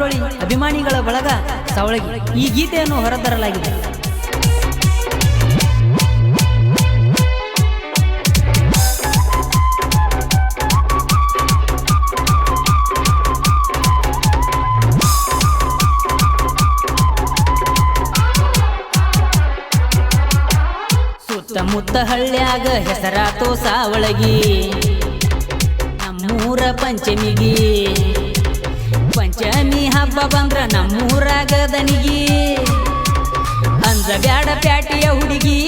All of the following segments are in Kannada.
ನಾಡೋಳಿ ಅಭಿಮಾನಿಗಳ ಬಳಗ ಸಾವಳಗಿ ಈ ಗೀತೆಯನ್ನು ಹೊರತರಲಾಗಿದೆ. ಸುತ್ತಮುತ್ತ ಹಳ್ಳ್ಯಾಗ ಹೆಸರಾತೋ ಸಾವಳಗಿ ನಮ್ಮೂರ ಪಂಚಮಿಗಿ. ಪಂಚಮಿ ಹಬ್ಬ ಬಂದ್ರ ನಮ್ಮೂರಾಗ ದನಿಗಿ. ಅಂದ ಬ್ಯಾಡ ಪ್ಯಾಟಿಯ ಹುಡುಗಿ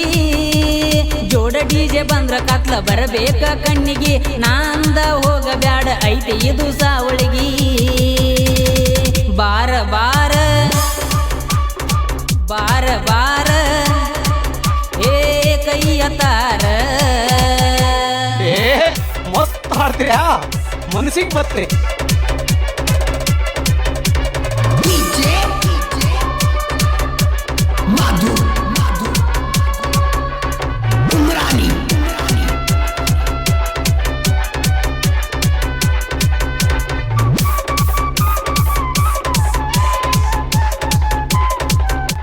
ಜೋಡ ಡಿಜೆ ಬಂದ್ರ ಕತ್ಲ ಬರಬೇಕ ಕಣ್ಣಿಗೆ. ನಾಂದ ಹೋಗ ಬ್ಯಾಡ ಐತೆ ಇದು ಸಾವಳಗಿ. ಬಾರ ಬಾರ ಬಾರ ಬಾರ ಕೈಯ ತಾರ. ಮಸ್ತ್ ಹಾಡ್ತೀರಾ, ಮನಸ್ಸಿಗೆ ಬತ್ತೆ.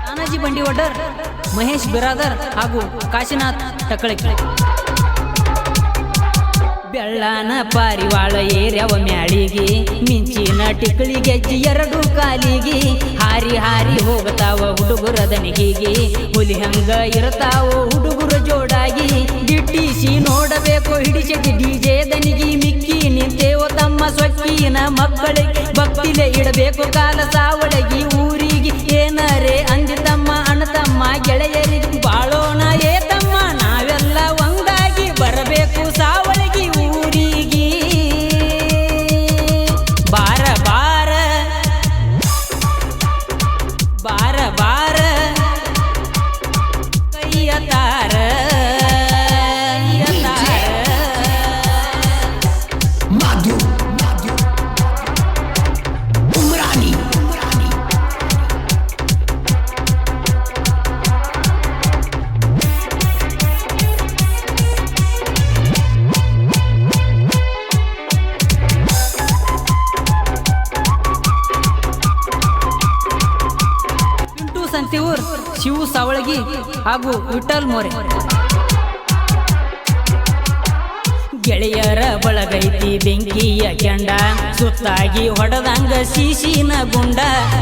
ತಾನಾಜಿ ಬಂಡಿವಡ್ಡರ್, ಮಹೇಶ್ ಬಿರಾದರ್ ಹಾಗೂ ಕಾಶಿನಾಥ್ ಟಕಳಕಿ. ಬೆಳ್ಳಾನ ಪಾರಿವಾಳ ಏರ್ಯವ ಮ್ಯಾಳಿಗಿ ಮಿಂಚಿನ ಟಿಕ್ಕಳಿ ಗೆಜ್ಜಿ ಎರಡು ಕಾಲಿಗಿ. ಹಾರಿ ಹಾರಿ ಹೋಗತಾವ ಹುಡುಗರ ದನಿಗಿಗಿ. ಹುಲಿ ಹಂಗ ಇರ್ತಾವ ಹುಡುಗರ ಜೋಡಾಗಿ. ದಿಟ್ಟಿಸಿ ನೋಡಬೇಕು ಹಿಡಿಸಿದ ಡಿಜೆ ದನಿಗಿ. ಮಿಕ್ಕಿ ನಿಂತೇವ ತಮ್ಮ ಸೊಕ್ಕಿನ ಮಕ್ಕಳಿಗೆ. ಭಕ್ತಿಲೆ ಇಡಬೇಕು ಕಾಲ ಸಾವಳಗಿ ಊರಿಗೆ. ಏನರೇ ಅಂದಿ ತಮ್ಮ ಅಣ್ಣ ತಮ್ಮ ಗೆಳೆಯರಿಗೆ. ಬಾಳೋಣ ಏ ತಮ್ಮ ನಾವೆಲ್ಲ ಒಂದಾಗಿ ಬರಬೇಕು ಸಾವಳಗಿ ಊರಿಗೆ. ಬಾರ ಬಾರ ಬಾರ ಬಾರ ಕೈಯ ತಾರ ಸಂತಿಯೂರ್, ಶಿವು ಸಾವಳಗಿ ಹಾಗೂ ವಿಠಲ್ ಮೋರೆ. ಗೆಳೆಯರ ಬಳಗೈತಿ ಬೆಂಕಿಯ ಕೆಂಡ. ಸುತ್ತಾಗಿ ಹೊಡೆದಂಗ ಸೀಸಿನ ಗುಂಡ.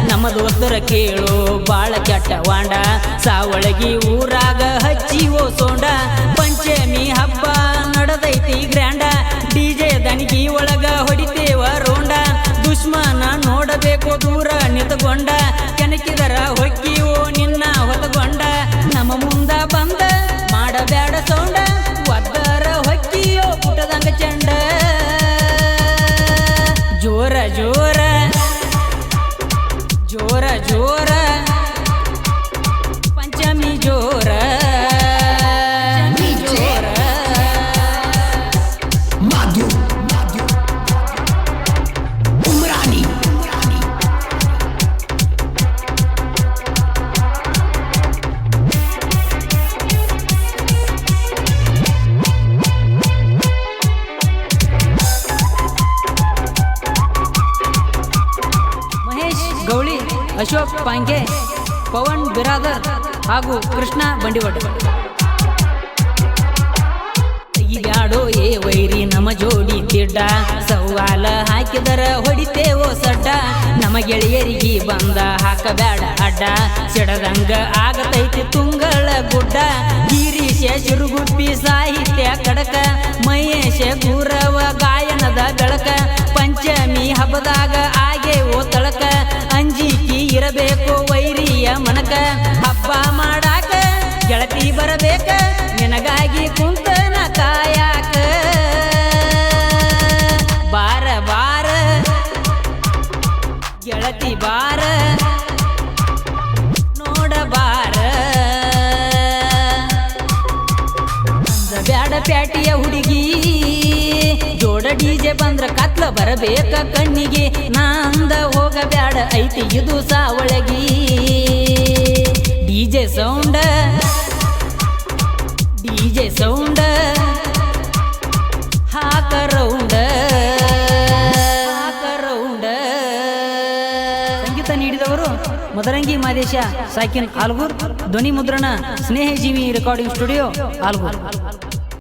ನಮ್ಮ ದೋಸ್ತರ ಕೇಳು ಬಾಳ ಕೆಟ್ಟ ವಾಂಡ. ಸಾವಳಗಿ ಊರಾಗ ಹಚ್ಚಿವೋ ಸೋಂಡ. ಪಂಚಮಿ ಹಬ್ಬ ನಡೆದೈತಿ ಗ್ರ್ಯಾಂಡ. ಡಿಜೆ ದನಿಗಿ ಒಳಗ ಹೊಡಿತೇವ ರೋಂಡ. ದುಶ್ಮನ ನೋಡಬೇಕು ದೂರ ನಿಂತುಕೊಂಡ. ಕೆಣಕಿದರ ಹೊಕ್ಕಿವೋ ನಿನ್ನ ಹೊಲಗೊಂಡ. ನಮ್ಮ ಮುಂದ ಬಂದ ಮಾಡಬ್ಯಾಡ ಸೌಂಡ. ಒದ್ದರ ಹೊಕ್ಕಿಯೋ ಪುಟದಂಗ ಚಂಡ. ಜೋರ ಜೋರ ಜೋರ ಜೋರ ಪಂಚಮಿ ಜೋರ ಜೋರ. ಗೌಳಿ, ಅಶೋಕ್ ಪಾಂಗೆ, ಪವನ್ ಬಿರಾದರ್ ಹಾಗೂ ಕೃಷ್ಣ ಬಂಡಿವಡ್. ಬ್ಯಾಡೋ ಏ ವೈರಿ ನಮ್ಮ ಜೋಡಿ ತಿಡ್ಡ. ಸವಾಲ ಹಾಕಿದರ ಹೊಡಿತೇವೋ ಸಡ್ಡ. ನಮ್ಮ ಗೆಳೆಯರಿಗೆ ಬಂದ ಹಾಕಬ್ಯಾಡ ಅಡ್ಡ. ಸಿಡದಂಗ ಆಗತೈತಿ ತುಂಗಳ ಗುಡ್ಡ. ಗಿರೀಶ ಶಿರುಗುಪ್ಪಿ ಸಾಹಿತ್ಯ ಕಡಕ. ಮಹೇಶ ಗುರವ ಗಾಯನದ ಬೆಳಕ. ಪಂಚಮಿ ಹಬ್ಬದಾಗ ಆಗೆ ಓ ತಳಕ. ಅಂಜಿಕಿ ಇರಬೇಕು ವೈರಿಯ ಮನಕ. ಹಬ್ಬ ಮಾಡಾಕ ಗೆಳತಿ ಬರಬೇಕ. ನಿನಗಾಗಿ ಕುಂತನ ಕಾಯಾಕ. ಬಾರ ಬಾರ ಗೆಳತಿ ಬಾರ ನೋಡಬಾರ. ಅಂದ ಬ್ಯಾಡ ಪ್ಯಾಟಿಯ ಹುಡುಗಿ ಜೋಡ ಡಿಜೆ ಬಂದ್ರ ಕತ್ಲ ಬರಬೇಕ ಕಣ್ಣಿಗೆ. ನಾಂದ ಹೋಗ ಬ್ಯಾಡ ಐತಿ ಇದು ಸಾವಳಗಿ. ಡಿಜೆ ಸೌಂಡ ಡಿಜೆ ಸೌಂಡ ಹಾಕ ರೌಂಡ. ಸಂಗೀತ ನೀಡಿದವರು ಮದರಂಗಿ ಮಾದೇಶ ಸಾಕಿನ್ ಆಲ್ಗೂರ್. ಧ್ವನಿ ಮುದ್ರಣ ಸ್ನೇಹಜೀವಿ ರೆಕಾರ್ಡಿಂಗ್ ಸ್ಟುಡಿಯೋ ಆಲ್ಗೂರ್.